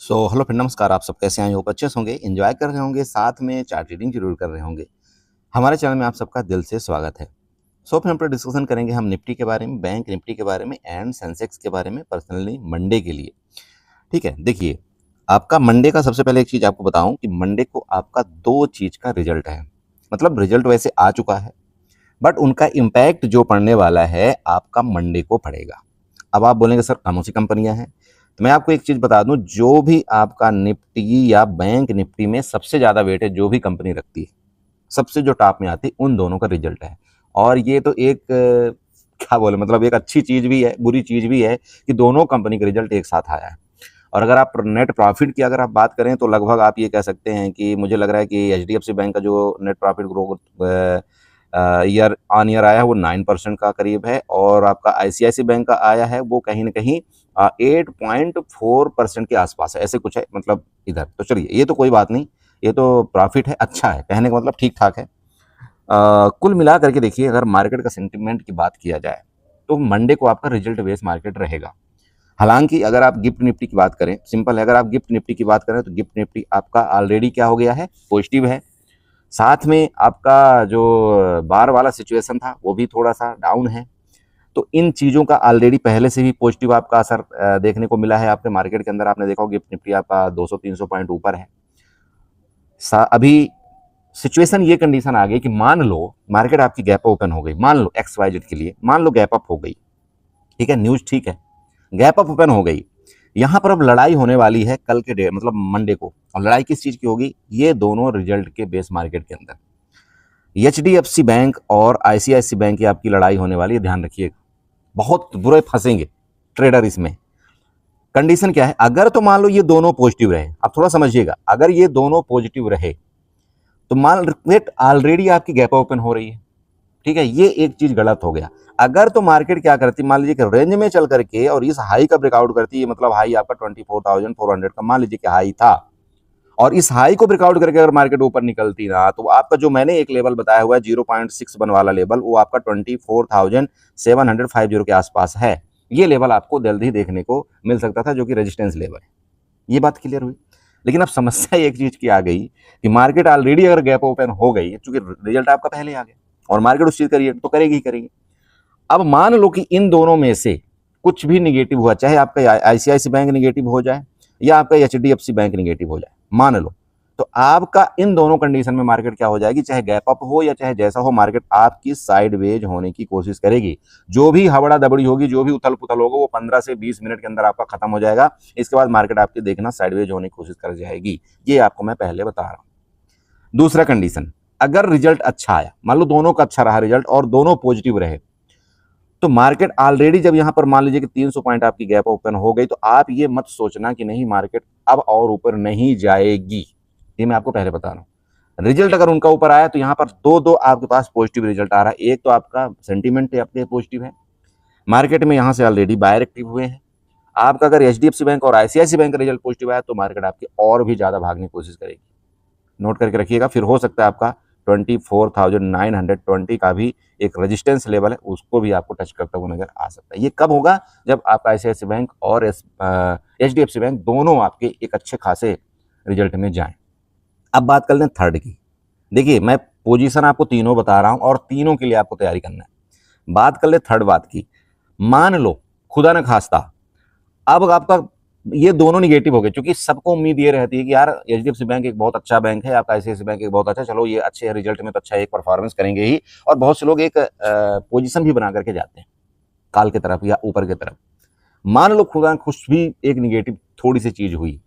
Hello friend, नमस्कार। आप सब कैसे हैं? होप अच्छे से होंगे, एंजॉय कर रहे होंगे, साथ में चार्ट रीडिंग जरूर कर रहे होंगे। हमारे चैनल में आप सबका दिल से स्वागत है। फिर हम पर डिस्कशन करेंगे हम निफ्टी के बारे में, बैंक निफ्टी के बारे में एंड सेंसेक्स के बारे में, पर्सनली मंडे के लिए। ठीक है, देखिए, आपका मंडे का सबसे पहले एक चीज़ आपको बताऊं कि मंडे को आपका दो चीज़ का रिजल्ट है। मतलब रिजल्ट वैसे आ चुका है, बट उनका इम्पैक्ट जो पड़ने वाला है आपका मंडे को पड़ेगा। अब आप बोलेंगे सर कौन सी कंपनियां हैं, तो मैं आपको एक चीज बता दूं, जो भी आपका निफ्टी या बैंक निफ्टी में सबसे ज्यादा वेट है, जो भी कंपनी रखती है, सबसे जो टॉप में आती है, उन दोनों का रिजल्ट है। और ये तो एक क्या बोले, मतलब एक अच्छी चीज भी है, बुरी चीज भी है कि दोनों कंपनी का रिजल्ट एक साथ आया है। और अगर आप नेट प्रॉफिट की अगर आप बात करें तो लगभग आप ये कह सकते हैं कि मुझे लग रहा है कि एचडीएफसी बैंक का जो net profit growth year on year आया है वो 9% का करीब है, और आपका आईसीआईसी बैंक का आया है वो कहीं ना कहीं 8.4% के आसपास है, ऐसे कुछ है मतलब इधर। तो चलिए, ये तो कोई बात नहीं, ये तो प्रॉफिट है, अच्छा है, कहने का मतलब ठीक ठाक है। कुल मिला करके देखिए, अगर मार्केट का सेंटिमेंट की बात किया जाए तो मंडे को आपका रिजल्ट बेस्ड मार्केट रहेगा। हालांकि अगर आप गिफ्ट निफ्टी की बात करें, सिंपल है, अगर आप गिफ्ट निफ्टी की बात करें तो गिफ्ट निफ्टी आपका ऑलरेडी क्या हो गया है, पॉजिटिव है। साथ में आपका जो बार वाला सिचुएशन था वो भी थोड़ा सा डाउन है। तो इन चीज़ों का ऑलरेडी पहले से भी पॉजिटिव आपका असर देखने को मिला है आपके मार्केट के अंदर। आपने देखा होगा गिफ्ट निफ्टी आपका 200-300 पॉइंट ऊपर है। अभी सिचुएशन ये कंडीशन आ गई कि मान लो मार्केट आपकी गैप ओपन हो गई, मान लो एक्स वाई जेड के लिए, मान लो गैप अप हो गई, ठीक है, न्यूज ठीक है, गैप अप ओपन हो गई। यहां पर अब लड़ाई होने वाली है कल के डे, मतलब मंडे को। और लड़ाई किस चीज की होगी? ये दोनों रिजल्ट के बेस मार्केट के अंदर एचडीएफसी बैंक और आईसीआईसी बैंक की आपकी लड़ाई होने वाली है, ध्यान रखिएगा। बहुत बुरे फंसेंगे ट्रेडर इसमें। कंडीशन क्या है? अगर तो मान लो ये दोनों पॉजिटिव रहे, आप थोड़ा समझिएगा, अगर ये दोनों पॉजिटिव रहे तो मार्केट ऑलरेडी आपकी गैप ओपन हो रही है, ठीक है, ये एक चीज गलत हो गया। अगर तो मार्केट क्या करती, मान लीजिए कि रेंज में चल करके और इस हाई का ब्रेकआउट करती है, मतलब हाई आपका 24,400 का मान लीजिए कि हाई था, और इस हाई को ब्रेकआउट करके अगर मार्केट ऊपर निकलती ना, तो आपका जो मैंने एक लेवल बताया हुआ है 0.61 वाला लेवल, वो आपका 24,750 के आसपास है। ये लेवल आपको जल्दी देखने को मिल सकता था, जो कि रेजिस्टेंस लेवल है। ये बात क्लियर हुई। लेकिन अब समस्या एक चीज की आ गई कि मार्केट ऑलरेडी अगर गैप ओपन हो गई, चूंकि रिजल्ट आपका पहले आ गया और मार्केट उस चीज का रिएक्ट तो करेगी ही करेगी। अब मान लो कि इन दोनों में से कुछ भी निगेटिव हुआ, चाहे आपका आईसीआईसी बैंक निगेटिव हो जाए या आपका एचडीएफसी बैंक निगेटिव हो जाए, मान लो, तो आपका इन दोनों कंडीशन में मार्केट क्या हो जाएगी, चाहे गैप अप हो या चाहे जैसा हो, मार्केट आपकी साइडवेज होने की कोशिश करेगी। जो भी हबड़ा दबड़ी होगी, जो भी उथल पुथल होगा, वो 15 से 20 मिनट के अंदर आपका खत्म हो जाएगा। इसके बाद मार्केट आपकी देखना साइडवेज होने की कोशिश कर जाएगी। ये आपको मैं पहले बता रहा हूं। दूसरा कंडीशन, अगर रिजल्ट अच्छा आया, मान लो दोनों का अच्छा रहा रिजल्ट और दोनों पॉजिटिव रहे, तो मार्केट ऑलरेडी जब यहां पर मान लीजिए कि 300 पॉइंट आपकी गैप ओपन हो गई, तो आप ये मत सोचना कि नहीं मार्केट अब और ऊपर नहीं जाएगी। ये मैं आपको पहले बता रहा हूं। रिजल्ट अगर उनका ऊपर आया तो यहां पर दो दो आपके पास पॉजिटिव रिजल्ट आ रहा है। एक तो आपका सेंटीमेंट आपके पॉजिटिव है, मार्केट में यहां से ऑलरेडी बायर एक्टिव हुए हैं। आपका अगर एचडीएफसी बैंक और आईसीआईसी बैंक का रिजल्ट पॉजिटिव आया तो मार्केट आपकी और भी ज्यादा भागने की कोशिश करेगी। नोट करके रखिएगा। फिर हो सकता है आपका 24,920 का भी एक रेजिस्टेंस लेवल है, उसको भी आपको टच करता हुआ नजर आ सकता है। ये कब होगा? जब आपका आईसीआईसी बैंक और एचडीएफसी बैंक दोनों आपके एक अच्छे खासे रिजल्ट में जाएं। अब बात कर लें थर्ड की। देखिए, मैं पोजीशन आपको तीनों बता रहा हूं और तीनों के लिए आपको तैयारी करना है। बात कर ले थर्ड बात की। मान लो खुदा न खास्ता अब आपका ये दोनों निगेटिव हो गए, क्योंकि सबको उम्मीद ये रहती है कि यार एचडीएफसी बैंक एक बहुत अच्छा बैंक है, आपका आईसीआईसी बैंक एक बहुत अच्छा, चलो ये अच्छे रिजल्ट में तो अच्छा एक परफॉर्मेंस करेंगे ही। और बहुत से लोग एक पोजीशन भी बना करके जाते हैं काल की तरफ या ऊपर की तरफ। मान लो खुदा कुछ भी एक निगेटिव थोड़ी सी चीज हुई,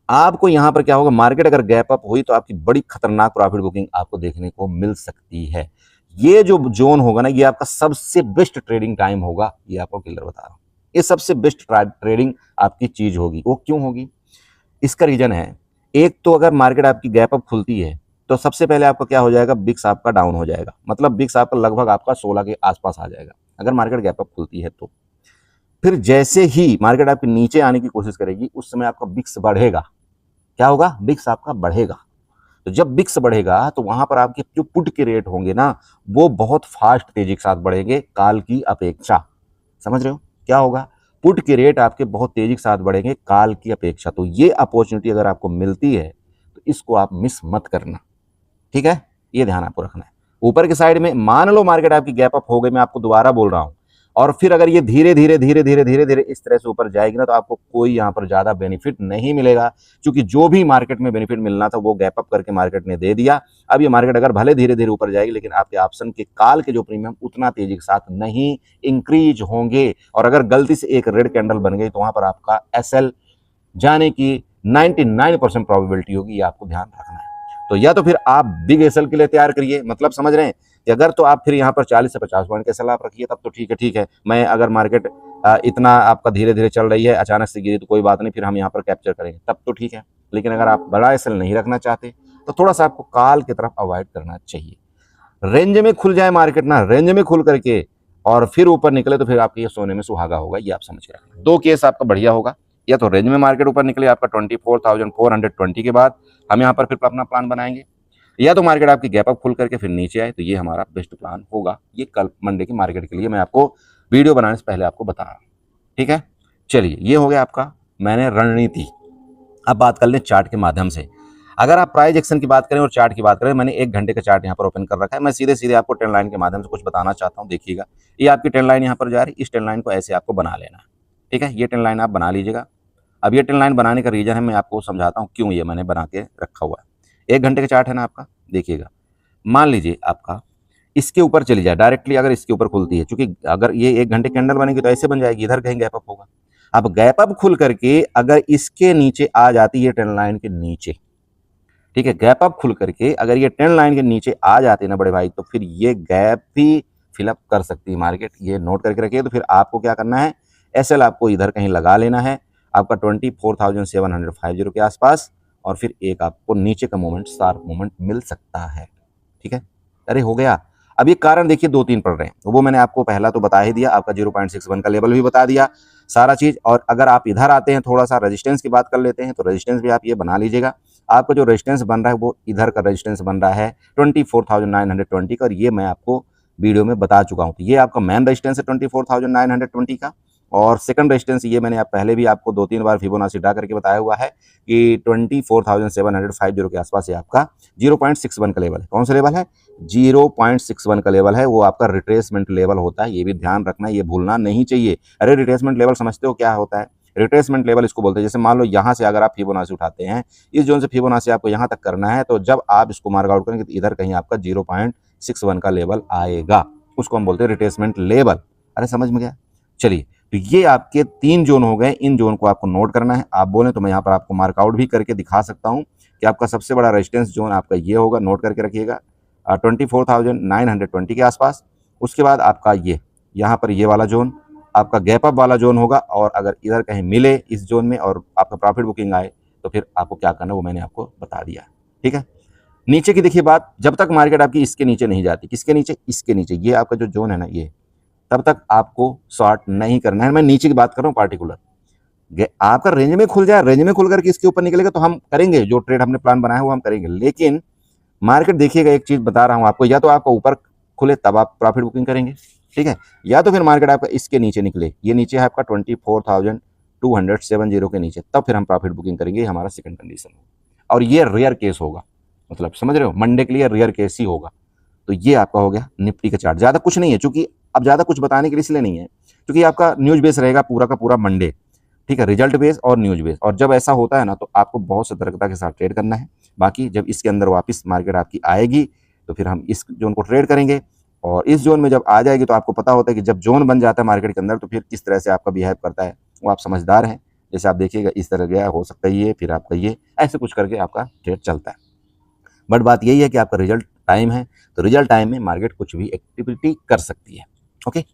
आपको यहां पर क्या होगा, मार्केट अगर गैप अप हुई तो आपकी बड़ी खतरनाक प्रॉफिट बुकिंग आपको देखने को मिल सकती है। ये जो जोन होगा ना, ये आपका सबसे बेस्ट ट्रेडिंग टाइम होगा, ये आपको क्लियर बता रहा हूं। ये सबसे बेस्ट ट्रेडिंग आपकी चीज होगी। वो क्यों होगी? इसका रीजन है, एक तो अगर मार्केट आपकी गैप अप खुलती है तो सबसे पहले आपका क्या हो जाएगा, बिक्स आपका डाउन हो जाएगा, मतलब बिक्स आपका लगभग आपका 16 के आसपास आ जाएगा अगर मार्केट गैप अप खुलती है तो। फिर जैसे ही मार्केट आपके नीचे आने की कोशिश करेगी, उस समय आपका बिक्स बढ़ेगा। क्या होगा? बिक्स आपका बढ़ेगा। तो जब बिक्स बढ़ेगा तो वहां पर आपके जो पुट के रेट होंगे ना, वो बहुत फास्ट तेजी के साथ बढ़ेंगे काल की अपेक्षा। समझ रहे हो क्या होगा? पुट के रेट आपके बहुत तेजी के साथ बढ़ेंगे काल की अपेक्षा। तो ये अपॉर्चुनिटी अगर आपको मिलती है तो इसको आप मिस मत करना, ठीक है, ये ध्यान आपको रखना है। ऊपर की साइड में मान लो मार्केट आपकी गैप अप हो गई, मैं आपको दोबारा बोल रहा हूं, और फिर अगर ये धीरे धीरे धीरे धीरे धीरे धीरे इस तरह से ऊपर जाएगी ना, तो आपको कोई यहां पर ज्यादा बेनिफिट नहीं मिलेगा, क्योंकि जो भी मार्केट में बेनिफिट मिलना था वो गैप अप करके मार्केट ने दे दिया। अब ये मार्केट अगर भले धीरे धीरे ऊपर जाएगी, लेकिन आपके ऑप्शन के काल के जो प्रीमियम उतना तेजी के साथ नहीं इंक्रीज होंगे, और अगर गलती से एक रेड कैंडल बन गई तो वहां पर आपका एसएल जाने की 99% प्रोबेबिलिटी होगी, ये आपको ध्यान रखना है। तो या तो फिर आप बिग एसएल के लिए तैयार करिए, मतलब समझ रहे हैं कि अगर तो आप फिर यहाँ पर 40 से 50 पॉइंट का एसएल आप रखिए, तब तो ठीक है। मैं अगर मार्केट इतना आपका धीरे धीरे चल रही है, अचानक से गिरी तो कोई बात नहीं, फिर हम यहाँ पर कैप्चर करेंगे, तब तो ठीक है। लेकिन अगर आप बड़ा एसएल नहीं रखना चाहते तो थोड़ा सा आपको काल की तरफ अवॉइड करना चाहिए। रेंज में खुल जाए मार्केट ना, रेंज में खुल करके और फिर ऊपर निकले तो फिर आपके ये सोने में सुहागा होगा, ये आप समझ के रखना। दो केस आपका बढ़िया होगा, या तो रेंज में मार्केट ऊपर निकले आपका 24,420 के बाद हम यहाँ पर फिर अपना प्लान बनाएंगे, या तो मार्केट आपकी गैप अप खुल करके फिर नीचे आए, तो ये हमारा बेस्ट प्लान होगा। ये कल मंडे की मार्केट के लिए मैं आपको वीडियो बनाने से पहले आपको बता रहा हूँ, ठीक है। चलिए, ये हो गया आपका मैंने रणनीति। अब बात कर लें चार्ट के माध्यम से। अगर आप प्राइस एक्शन की बात करें और चार्ट की बात करें, मैंने 1 घंटे का चार्ट यहाँ पर ओपन कर रखा है। मैं सीधे सीधे आपको ट्रेंड लाइन के माध्यम से कुछ बताना चाहता हूँ। देखिएगा, ये आपकी ट्रेंड लाइन यहाँ पर जा रही है, इस ट्रेंड लाइन को ऐसे आपको बना लेना है, ठीक है। ये ट्रेंड लाइन आप बना लीजिएगा। अब ये ट्रेंड लाइन बनाने का रीजन है, मैं आपको समझाता हूँ क्यों ये मैंने बना के रखा हुआ है। 1 घंटे का चार्ट है ना आपका, देखिएगा, मान लीजिए आपका इसके ऊपर चली जाए डायरेक्टली, अगर इसके ऊपर खुलती है, क्योंकि अगर ये 1 घंटे कैंडल बनेगी तो ऐसे बन जाएगी, इधर कहीं गैप अप होगा। अब गैप अप खुल करके अगर इसके नीचे आ जाती है ट्रेंड लाइन के नीचे, ठीक है, गैप अप खुल करके अगर ये ट्रेंड लाइन के नीचे आ जाती है ना बड़े भाई, तो फिर ये गैप भी फिलअप कर सकती है मार्केट, ये नोट करके रखिए। तो फिर आपको क्या करना है, एसएल आपको इधर कहीं लगा लेना है आपका 24,750 के आसपास, और फिर एक आपको नीचे का मूवमेंट, शार्प मूवमेंट मिल सकता है, ठीक है। अरे हो गया। अब ये कारण देखिए 2-3 पड़ रहे हैं, तो वो मैंने आपको पहला तो बता ही दिया, आपका 0.61 का लेवल भी बता दिया, सारा चीज। और अगर आप इधर आते हैं, थोड़ा सा रेजिस्टेंस की बात कर लेते हैं, तो रेजिस्टेंस भी आप ये बना लीजिएगा। आपका जो रेजिस्टेंस बन रहा है वो इधर का रेजिस्टेंस बन रहा है 24,920 का, और ये मैं आपको वीडियो में बता चुका हूँ। तो ये आपका मेन रेजिस्टेंस है 24,920 का, और सेकंड रेजिस्टेंस ये मैंने पहले भी आपको 2-3 बार फिबोनाची ड्रा करके बताया हुआ है कि 24,750 के आसपास ये आपका 0.61 का लेवल है। कौन सा लेवल है? 0.61 का लेवल है, वो आपका रिट्रेसमेंट लेवल होता है, ये भी ध्यान रखना, ये भूलना नहीं चाहिए। अरे रिट्रेसमेंट लेवल समझते हो क्या होता है? रिट्रेसमेंट लेवल इसको बोलते हैं, जैसे मान लो यहाँ से अगर आप फिबोनाची उठाते हैं, इस जोन से फिबोनाची आपको यहाँ तक करना है, तो जब आप इसको मार्क आउट करेंगे तो इधर कहीं आपका 0.61 का लेवल आएगा, उसको हम बोलते हैं रिट्रेसमेंट लेवल। अरे समझ में गया? चलिए, तो ये आपके 3 जोन हो गए, इन जोन को आपको नोट करना है। आप बोले तो मैं यहाँ पर आपको मार्कआउट भी करके दिखा सकता हूँ कि आपका सबसे बड़ा रेजिस्टेंस जोन आपका ये होगा, नोट करके रखिएगा 24,920 के आसपास। उसके बाद आपका ये यहाँ पर ये वाला जोन आपका गैप अप वाला जोन होगा, और अगर इधर कहीं मिले इस जोन में और आपका प्रॉफिट बुकिंग आए, तो फिर आपको क्या करना है वो मैंने आपको बता दिया, ठीक है। नीचे की देखिए बात, जब तक मार्केट आपकी इसके नीचे नहीं जाती, किसके नीचे? इसके नीचे, ये आपका जो जोन है ना, ये तब तक आपको शॉर्ट नहीं करना है। मैं नीचे की बात कर रहा हूँ पार्टिकुलर। आपका रेंज में खुल जाए, रेंज में खुल करके इसके ऊपर निकलेगा तो हम करेंगे, जो ट्रेड हमने प्लान बनाया है वो हम करेंगे। लेकिन मार्केट देखिएगा, एक चीज बता रहा हूँ आपको, या तो आपका ऊपर खुले तब आप प्रॉफिट बुकिंग करेंगे, ठीक है, या तो फिर मार्केट आपका इसके नीचे निकले, ये नीचे है आपका 24,270 के नीचे, तब फिर हम प्रॉफिट बुकिंग करेंगे। ये हमारा सेकंड कंडीशन होगा, और ये रेयर केस होगा, मतलब समझ रहे हो, मंडे के लिए रेयर केस ही होगा। तो ये आपका हो गया निफ्टी का चार्ट। ज़्यादा कुछ नहीं है, चूंकि अब ज़्यादा कुछ बताने के लिए इसलिए नहीं है क्योंकि आपका न्यूज बेस रहेगा पूरा का पूरा मंडे, ठीक है, रिजल्ट बेस और न्यूज बेस। और जब ऐसा होता है ना, तो आपको बहुत सतर्कता के साथ ट्रेड करना है। बाकी जब इसके अंदर वापस मार्केट आपकी आएगी तो फिर हम इस जोन को ट्रेड करेंगे, और इस जोन में जब आ जाएगी तो आपको पता होता है कि जब जोन बन जाता है मार्केट के अंदर तो फिर किस तरह से आपका बिहेव करता है, वो आप समझदार हैं। जैसे आप देखिएगा, इस तरह गया, हो सकता है ये, फिर आपका ये, ऐसे कुछ करके आपका ट्रेड चलता है। बट बात यही है कि आपका रिजल्ट टाइम है, तो रिजल्ट टाइम में मार्केट कुछ भी एक्टिविटी कर सकती है। ओके,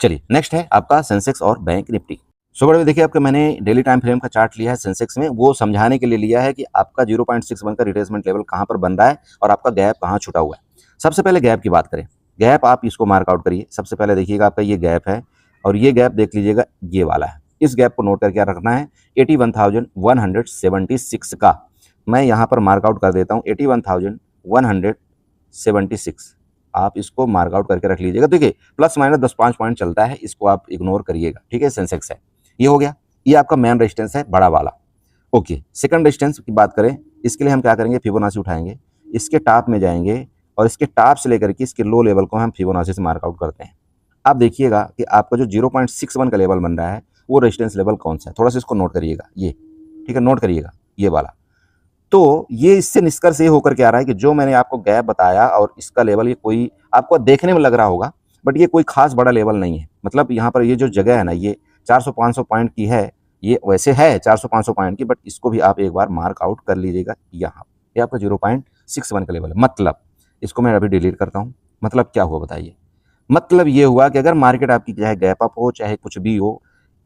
चलिए नेक्स्ट है आपका सेंसेक्स और बैंक निफ्टी। सो बड़े देखिए, आपका मैंने डेली टाइम फ्रेम का चार्ट लिया है सेंसेक्स में, वो समझाने के लिए लिया है कि आपका 0.61 का रिट्रेसमेंट लेवल कहाँ पर बन रहा है और आपका गैप कहाँ छुटा हुआ है। सबसे पहले गैप की बात करें, गैप आप इसको मार्क आउट करिए। सबसे पहले देखिएगा, आपका ये गैप है, और ये गैप देख लीजिएगा, ये वाला है। इस गैप को नोट करके रखना है 81,176 का। मैं यहाँ पर मार्कआउट कर देता हूँ 81,176, आप इसको मार्कआउट करके रख लीजिएगा। देखिए, प्लस माइनस 10-5 पॉइंट चलता है, इसको आप इग्नोर करिएगा, ठीक है। सेंसेक्स है ये हो गया, ये आपका मेन रेजिस्टेंस है बड़ा वाला। ओके, सेकंड रेजिस्टेंस की बात करें, इसके लिए हम क्या करेंगे, फिबोनाची उठाएंगे, इसके टॉप में जाएंगे और इसके टॉप से लेकर के इसके लो लेवल को हम फिबोनाची से मार्कआउट करते हैं। आप देखिएगा कि आपका जो 0.61 का लेवल बन रहा है वो रेजिस्टेंस लेवल कौन सा है, थोड़ा सा इसको नोट करिएगा, ये ठीक है, नोट करिएगा ये वाला। तो ये इससे निष्कर्ष ये होकर के आ रहा है कि जो मैंने आपको गैप बताया और इसका लेवल, ये कोई आपको देखने में लग रहा होगा बट ये कोई खास बड़ा लेवल नहीं है। मतलब यहाँ पर ये जो जगह है ना, ये 400-500 पॉइंट की है, ये वैसे है 400-500 पॉइंट की, बट इसको भी आप एक बार मार्क आउट कर लीजिएगा। यहाँ ये आपका 0.61 का लेवल है। मतलब इसको मैं अभी डिलीट करता हूँ। मतलब क्या हुआ बताइए, मतलब ये हुआ कि अगर मार्केट आपकी चाहे गैप अप हो चाहे कुछ भी हो,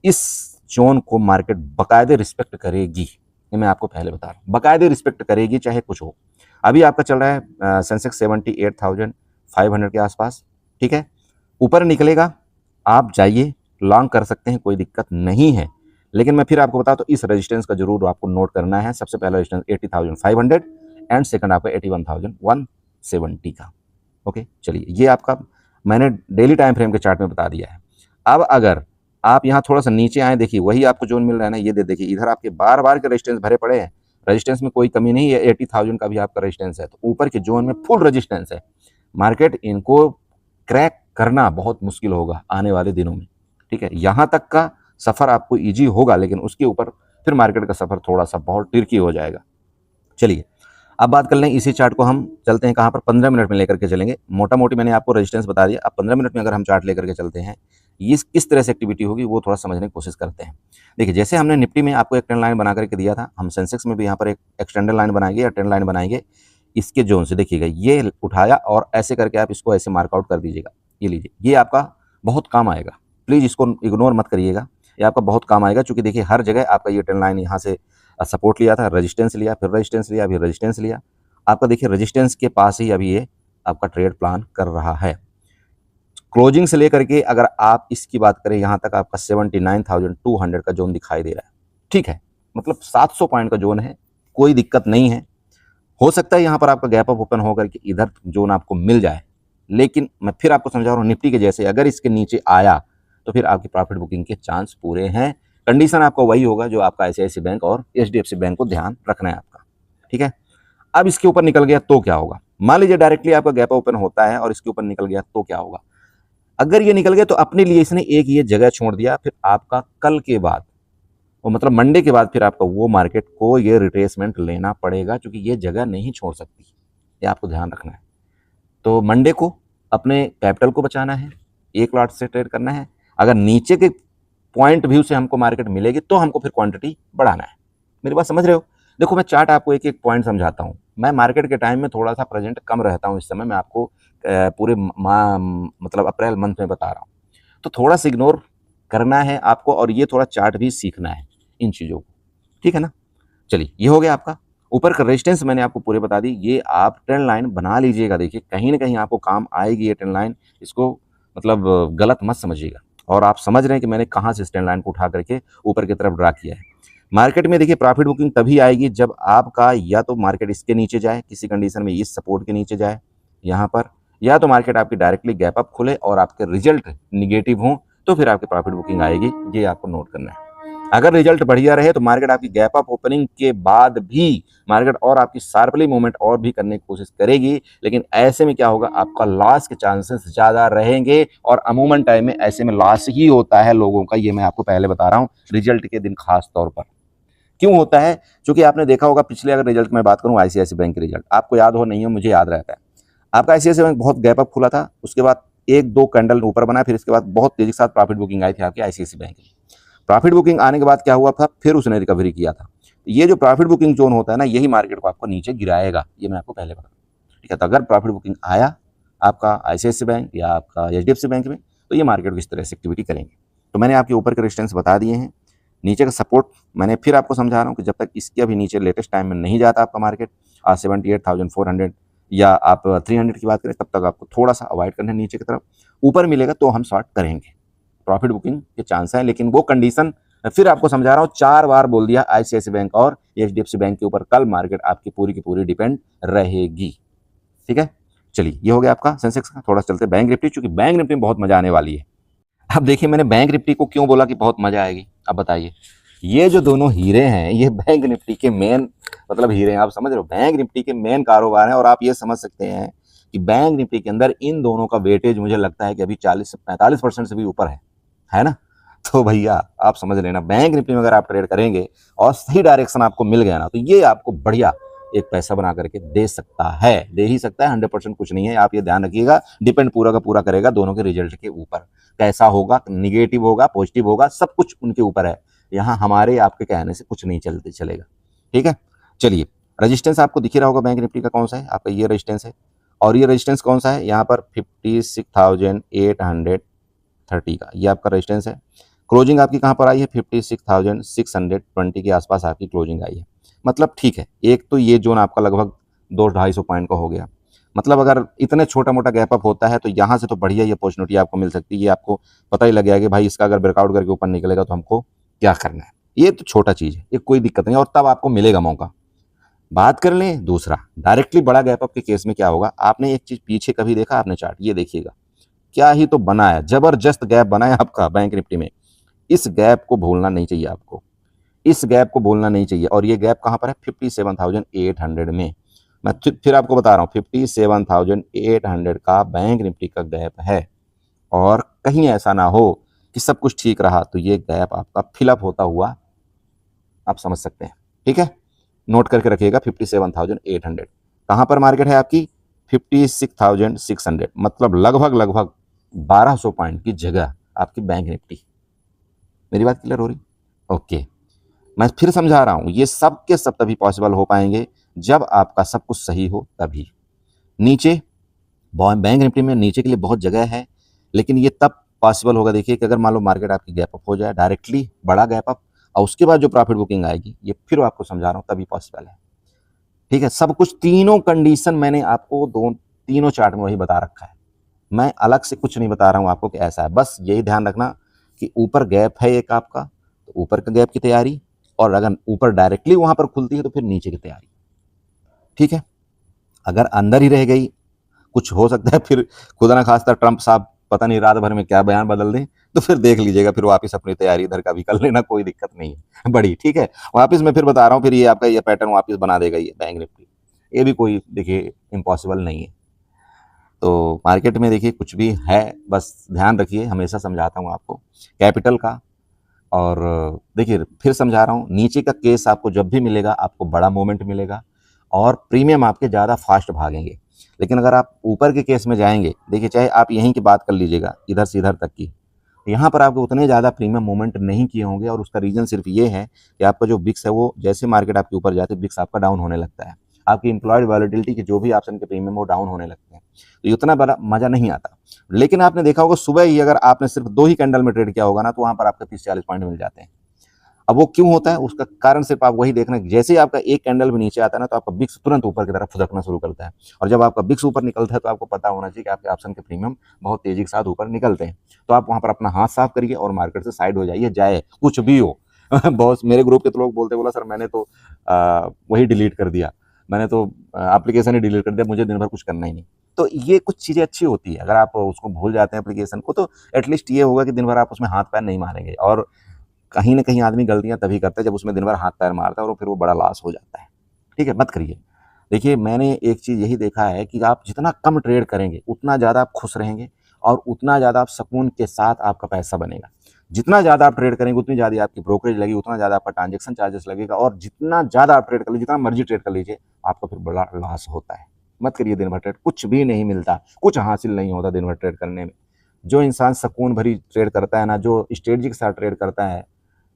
इस जोन को मार्केट बाकायदे रिस्पेक्ट करेगी। ये मैं आपको पहले बता रहा हूँ, बाकायदे रिस्पेक्ट करेगी चाहे कुछ हो। अभी आपका चल रहा है सेंसेक्स 78,500 के आसपास, ठीक है। ऊपर निकलेगा, आप जाइए लॉन्ग कर सकते हैं, कोई दिक्कत नहीं है। लेकिन मैं फिर आपको बता, तो इस रेजिस्टेंस का जरूर आपको नोट करना है। सबसे पहला रेजिस्टेंस 80,500 एंड सेकंड आपका 81,170 का। ओके, चलिए ये आपका मैंने डेली टाइम फ्रेम के चार्ट में बता दिया है। अब अगर आप यहाँ थोड़ा सा नीचे आए, देखिए वही आपको जोन मिल रहा है ना, ये देखिए इधर आपके बार बार के रेजिस्टेंस भरे पड़े हैं। रेजिस्टेंस में कोई कमी नहीं है, 80,000 का भी आपका रेजिस्टेंस है, तो ऊपर के जोन में फुल रेजिस्टेंस है। मार्केट इनको क्रैक करना बहुत मुश्किल होगा आने वाले दिनों में, ठीक है। यहाँ तक का सफ़र आपको ईजी होगा, लेकिन उसके ऊपर फिर मार्केट का सफ़र थोड़ा सा बहुत ट्रिकी हो जाएगा। चलिए अब बात कर लें इसी चार्ट को, हम चलते हैं कहाँ पर, 15 मिनट में लेकर के चलेंगे। मोटा मोटी मैंने आपको रेजिस्टेंस बता दिया। अब 15 मिनट में अगर हम चार्ट लेकर के चलते हैं, ये किस तरह से एक्टिविटी होगी वो थोड़ा समझने की कोशिश करते हैं। देखिए जैसे हमने निफ्टी में आपको एक ट्रेंड लाइन बना करके दिया था, हम सेंसेक्स में भी यहाँ पर एक एक्सटेंडेड लाइन बनाएंगे या ट्रेंड लाइन बनाएंगे। इसके जोन से देखिएगा ये उठाया और ऐसे करके आप इसको ऐसे मार्कआउट कर दीजिएगा। ये लीजिए, ये आपका बहुत काम आएगा, प्लीज़ इसको इग्नोर मत करिएगा, ये आपका बहुत काम आएगा। चूँकि देखिए हर जगह आपका ये ट्रेंड लाइन यहाँ से सपोर्ट लिया था, रेजिस्टेंस लिया, फिर रेजिस्टेंस लिया, फिर रेजिस्टेंस लिया। आपका देखिए रेजिस्टेंस के पास ही अभी ये आपका ट्रेड प्लान कर रहा है। क्लोजिंग से लेकर के अगर आप इसकी बात करें, यहाँ तक आपका 79,200 का जोन दिखाई दे रहा है, ठीक है। मतलब 700 पॉइंट का जोन है, कोई दिक्कत नहीं है। हो सकता है यहाँ पर आपका गैप अप ओपन होकर के इधर जोन आपको मिल जाए, लेकिन मैं फिर आपको समझा रहा हूँ, निफ्टी के जैसे अगर इसके नीचे आया तो फिर आपकी प्रॉफिट बुकिंग के चांस पूरे हैं। कंडीशन आपका वही होगा जो आपका ICICI बैंक और HDFC बैंक को ध्यान रखना है आपका, ठीक है। अब इसके ऊपर निकल गया तो क्या होगा, मान लीजिए डायरेक्टली आपका गैप ओपन होता है और इसके ऊपर निकल गया तो क्या होगा। अगर ये निकल गया तो अपने लिए इसने एक ये जगह छोड़ दिया, फिर आपका कल के बाद वो मतलब मंडे के बाद फिर आपका वो मार्केट को ये रिट्रेसमेंट लेना पड़ेगा, क्योंकि ये जगह नहीं छोड़ सकती, ये आपको ध्यान रखना है। तो मंडे को अपने कैपिटल को बचाना है, एक लॉट से ट्रेड करना है। अगर नीचे के पॉइंट व्यू से हमको मार्केट मिलेगी तो हमको फिर क्वांटिटी बढ़ाना है। मेरी बात समझ रहे हो? देखो मैं चार्ट आपको एक एक पॉइंट समझाता हूँ। मैं मार्केट के टाइम में थोड़ा सा प्रेजेंट कम रहता हूँ, इस समय मैं आपको पूरे मतलब अप्रैल मंथ में बता रहा हूँ, तो थोड़ा सा इग्नोर करना है आपको और ये थोड़ा चार्ट भी सीखना है इन चीज़ों को, ठीक है ना। चलिए ये हो गया आपका। ऊपर का रेजिस्टेंस मैंने आपको पूरे बता दी, ये आप ट्रेंड लाइन बना लीजिएगा। देखिए कहीं ना कहीं आपको काम आएगी ये ट्रेंड लाइन, इसको मतलब गलत मत समझिएगा। और आप समझ रहे हैं कि मैंने कहाँ से इस ट्रेंड लाइन को उठा करके ऊपर की तरफ ड्रा किया है। मार्केट में देखिए प्रॉफिट बुकिंग तभी आएगी जब आपका या तो मार्केट इसके नीचे जाए, किसी कंडीशन में इस सपोर्ट के नीचे जाए यहाँ पर, या तो मार्केट आपकी डायरेक्टली गैप अप खुले और आपके रिजल्ट निगेटिव हों, तो फिर आपकी प्रॉफिट बुकिंग आएगी। ये आपको नोट करना है। अगर रिजल्ट बढ़िया रहे तो मार्केट आपकी गैप अप ओपनिंग के बाद भी मार्केट और आपकी शार्पली मूवमेंट और भी करने की कोशिश करेगी, लेकिन ऐसे में क्या होगा, आपका लॉस के चांसेस ज़्यादा रहेंगे। और अमूमन टाइम में ऐसे में लॉस ही होता है लोगों का, ये मैं आपको पहले बता रहा हूँ, रिजल्ट के दिन खास तौर पर। क्यों होता है? क्योंकि आपने देखा होगा पिछले अगर रिजल्ट में बात करूँ, ICICI बैंक के रिजल्ट आपको याद हो नहीं हो, मुझे याद रहता है। आपका ICICI बैंक बहुत गैप अप खुला था, उसके बाद एक दो कैंडल ऊपर बना, फिर इसके बाद बहुत तेजी के साथ प्रॉफिट बुकिंग आई थी आपकी ICICI बैंक की। प्रॉफिट बुकिंग आने के बाद क्या हुआ था, फिर उसने रिकवरी किया था। ये जो प्रॉफिट बुकिंग जोन होता है ना, यही मार्केट को आपको नीचे गिराएगा, ये मैं आपको पहले बता, ठीक है। तो अगर प्रॉफिट बुकिंग आया आपका ICICI बैंक या आपका HDFC बैंक में, तो ये मार्केट को इस तरह से एक्टिविटी करेंगे। तो मैंने आपके ऊपर के रेजिस्टेंस बता दिए हैं, नीचे का सपोर्ट मैंने फिर आपको समझा रहा हूँ कि जब तक इसके अभी नीचे लेटेस्ट टाइम में नहीं जाता आपका मार्केट 78,400 या आप 300 की बात करें, तब तक आपको थोड़ा सा अवॉइड करना है नीचे की तरफ। ऊपर मिलेगा तो हम शॉर्ट करेंगे, प्रॉफिट बुकिंग के चांस हैं, लेकिन वो कंडीशन फिर आपको समझा रहा हूँ, 4 बार बोल दिया, ICICI बैंक और HDFC बैंक के ऊपर कल मार्केट आपकी पूरी की पूरी डिपेंड रहेगी, ठीक है। चलिए ये हो गया आपका सेंसेक्स का। थोड़ा चलते बैंक निफ्टी, चूंकि बैंक निफ्टी में बहुत मजा आने वाली है। अब देखिए मैंने बैंक निफ्टी को क्यों बोला कि बहुत मजा आएगी, अब बताइए, ये जो दोनों हीरे हैं ये बैंक निफ्टी के मेन मतलब हीरे हैं, आप समझ रहे हो, बैंक निफ्टी के मेन कारोबार हैं। और आप ये समझ सकते हैं कि बैंक निफ्टी के अंदर इन दोनों का वेटेज मुझे लगता है कि अभी 40 से 45% से भी ऊपर है ना। तो भैया आप समझ लेना, बैंक निफ्टी में अगर आप ट्रेड करेंगे और सही डायरेक्शन आपको मिल गया ना, तो ये आपको बढ़िया एक पैसा बना करके दे सकता है, दे ही सकता है। 100% कुछ नहीं है, आप ये ध्यान रखिएगा। डिपेंड पूरा का पूरा करेगा दोनों के रिजल्ट के ऊपर, कैसा होगा, निगेटिव होगा पॉजिटिव होगा, सब कुछ उनके ऊपर है। यहाँ हमारे आपके कहने से कुछ नहीं चलेगा। ठीक है, चलिए, रजिस्टेंस आपको दिख ही रहा होगा बैंक निफ्टी का कौन सा है, आपका ये रजिस्टेंस है। और ये रजिस्टेंस कौन सा है, यहाँ पर 56,830 का ये आपका रजिस्टेंस है। क्लोजिंग आपकी कहाँ पर आई है, 56,620 के आसपास आपकी क्लोजिंग आई है। मतलब ठीक है, एक तो ये जोन आपका लगभग 200-250 पॉइंट का हो गया। मतलब अगर इतने छोटा मोटा गैप अप होता है तो यहाँ से तो बढ़िया ये अपॉर्चुनिटी आपको मिल सकती है। ये आपको पता ही लग गया कि भाई इसका अगर ब्रेकआउट करके ऊपर निकलेगा तो हमको क्या करना है। ये तो छोटा चीज़ है, ये कोई दिक्कत नहीं, और तब आपको मिलेगा मौका। बात कर लें दूसरा, डायरेक्टली बड़ा गैप अप के केस में क्या होगा, आपने एक चीज़ पीछे कभी देखा आपने चार्ट, ये देखिएगा क्या ही तो बना है, जबरदस्त गैप बना है आपका बैंक निफ्टी में। इस गैप को भूलना नहीं चाहिए आपको, इस गैप को भूलना नहीं चाहिए। और ये गैप कहाँ पर है, 57,800 में। मैं फिर आपको बता रहा हूँ, 57,800 का बैंक निफ्टी का गैप है। और कहीं ऐसा ना हो कि सब कुछ ठीक रहा तो ये गैप आपका फिलअप होता हुआ आप समझ सकते हैं। ठीक है, नोट करके रखिएगा, 57,800 कहाँ पर मार्केट है आपकी, 56,600, मतलब लगभग 1200 पॉइंट की जगह आपकी बैंक निफ्टी। मेरी बात क्लियर हो रही? ओके, मैं फिर समझा रहा हूँ, ये सब के सब तभी पॉसिबल हो पाएंगे जब आपका सब कुछ सही हो तभी। नीचे बैंक निफ्टी में नीचे के लिए बहुत जगह है, लेकिन ये तब पॉसिबल होगा, देखिए कि अगर मान लो मार्केट आपकी गैप अप हो जाए डायरेक्टली बड़ा गैप अप, और उसके बाद जो प्रॉफिट बुकिंग आएगी, ये फिर आपको समझा रहा हूँ तभी पॉसिबल है। ठीक है, सब कुछ तीनों कंडीशन मैंने आपको तीनों चार्ट में वही बता रखा है, मैं अलग से कुछ नहीं बता रहा हूँ आपको कि ऐसा है। बस यही ध्यान रखना कि ऊपर गैप है एक आपका, तो ऊपर का गैप की तैयारी, और अगर ऊपर डायरेक्टली वहां पर खुलती है तो फिर नीचे की तैयारी। ठीक है, अगर अंदर ही रह गई, कुछ हो सकता है फिर खुदा ना खास्ता ट्रंप साहब पता नहीं रात भर में क्या बयान बदल दें, तो फिर देख लीजिएगा, फिर वापस अपनी तैयारी इधर का भी कर लेना, कोई दिक्कत नहीं है बड़ी। ठीक है, वापस मैं फिर बता रहा हूँ, फिर ये आपका ये पैटर्न वापस बना देगा ये बैंक निफ्टी, ये भी कोई देखिए इम्पॉसिबल नहीं है। तो मार्केट में देखिए कुछ भी है, बस ध्यान रखिए, हमेशा समझाता हूँ आपको कैपिटल का। और देखिए फिर समझा रहा हूँ, नीचे का केस आपको जब भी मिलेगा आपको बड़ा मोमेंट मिलेगा और प्रीमियम आपके ज़्यादा फास्ट भागेंगे। लेकिन अगर आप ऊपर के केस में जाएंगे, देखिए चाहे आप यहीं की बात कर लीजिएगा इधर से इधर तक की, यहाँ पर आपको उतने ज़्यादा प्रीमियम मूवमेंट नहीं किए होंगे। और उसका रीज़न सिर्फ ये है कि आपका जो बिक्स है वो जैसे मार्केट आपके ऊपर जाती है बिक्स आपका डाउन होने लगता है, आपकी इम्प्लॉयड वॉलेटिलिटी के जो भी ऑप्शन के प्रीमियम वो डाउन होने लगते हैं, तो ये उतना बड़ा मज़ा नहीं आता। लेकिन आपने देखा होगा सुबह ही अगर आपने सिर्फ 2 ही कैंडल में ट्रेड किया होगा ना, तो वहाँ पर आपको 30-40 पॉइंट मिल जाते हैं। अब वो क्यों होता है, उसका कारण सिर्फ आप वही देखना, जैसे ही आपका एक कैंडल भी नीचे आता है ना, तो आपका बिक्स तुरंत ऊपर की तरफ फुदकना शुरू करता है। और जब आपका बिक्स ऊपर निकलता है तो आपको पता होना चाहिए कि आपके ऑप्शन के प्रीमियम बहुत तेजी के साथ ऊपर निकलते हैं। तो आप वहाँ पर अपना हाथ साफ करिए और मार्केट से साइड हो जाइए, जाए कुछ भी हो बहुत मेरे ग्रुप के तो लोग बोलते, बोला सर मैंने तो वही डिलीट कर दिया, मैंने तो एप्लीकेशन ही डिलीट कर दिया, मुझे दिन भर कुछ करना ही नहीं। तो ये कुछ चीज़ें अच्छी होती है, अगर आप उसको भूल जाते हैं एप्लीकेशन को, तो एटलीस्ट ये होगा कि दिन भर आप उसमें हाथ पैर नहीं मारेंगे। और कहीं ना कहीं आदमी गलतियां तभी करता है जब उसमें दिन भर हाथ पैर मारता है और फिर वो बड़ा लॉस हो जाता है। ठीक है, मत करिए। देखिए मैंने एक चीज़ यही देखा है कि आप जितना कम ट्रेड करेंगे उतना ज़्यादा आप खुश रहेंगे और उतना ज़्यादा आप सुकून के साथ आपका पैसा बनेगा। जितना ज़्यादा आप ट्रेड करेंगे उतनी ज़्यादा आपकी ब्रोकरेज लगेगी, उतना ज़्यादा आपका ट्रांजेक्शन चार्जेस लगेगा, और जितना ज़्यादा आप ट्रेड कर लीजिए, जितना मर्जी ट्रेड कर लीजिए, आपका फिर बड़ा लॉस होता है। मत करिए दिन भर ट्रेड, कुछ भी नहीं मिलता, कुछ हासिल नहीं होता दिन भर ट्रेड करने में। जो इंसान सुकून भरी ट्रेड करता है ना, जो स्ट्रेटजी के साथ ट्रेड करता है,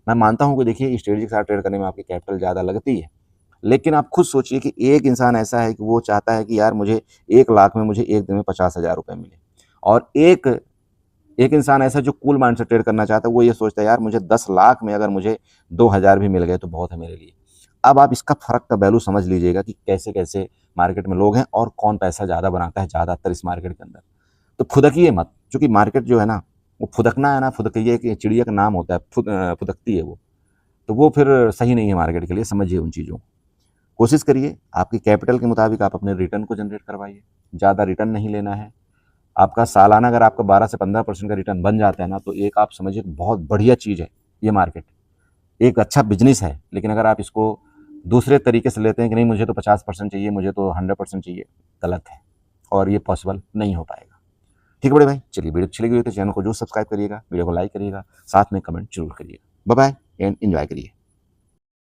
मैं मानता हूं कि देखिए स्ट्रेटजी के साथ ट्रेड करने में आपकी कैपिटल ज़्यादा लगती है, लेकिन आप खुद सोचिए कि एक इंसान ऐसा है कि वो चाहता है कि यार मुझे 1 लाख में मुझे एक दिन में 50,000 रुपये मिले, और एक एक इंसान ऐसा जो कूल माइंड से ट्रेड करना चाहता है, वो ये सोचता है यार मुझे 10 लाख में अगर मुझे 2,000 भी मिल गए तो बहुत है मेरे लिए। अब आप इसका फ़र्क का वैल्यू समझ लीजिएगा कि कैसे कैसे मार्केट में लोग हैं और कौन पैसा ज़्यादा बनाता है ज़्यादातर इस मार्केट के अंदर। तो फुदकिए मत, क्योंकि मार्केट जो है ना, वो फुदकना है ना, फुदकिए कि चिड़िया का नाम होता है, फुदकती है वो, तो वो फिर सही नहीं है मार्केट के लिए। समझिए उन चीज़ों को, कोशिश करिए आपकी कैपिटल के मुताबिक आप अपने रिटर्न को जनरेट करवाइए, ज़्यादा रिटर्न नहीं लेना है। आपका सालाना अगर आपका 12 से 15% का रिटर्न बन जाता है ना, तो एक आप समझिए बहुत बढ़िया चीज़ है ये मार्केट। एक अच्छा बिजनेस है, लेकिन अगर आप इसको दूसरे तरीके से लेते हैं कि नहीं मुझे तो 50% चाहिए, मुझे तो 100% चाहिए, गलत है और ये पॉसिबल नहीं हो पाएगा। ठीक है बड़े भाई, चलिए वीडियो अच्छी लगी हो तो चैनल को जरूर सब्सक्राइब करिएगा, वीडियो को लाइक करिएगा, साथ में कमेंट जरूर करिएगा। बाय बाय एंड एंजॉय करिए।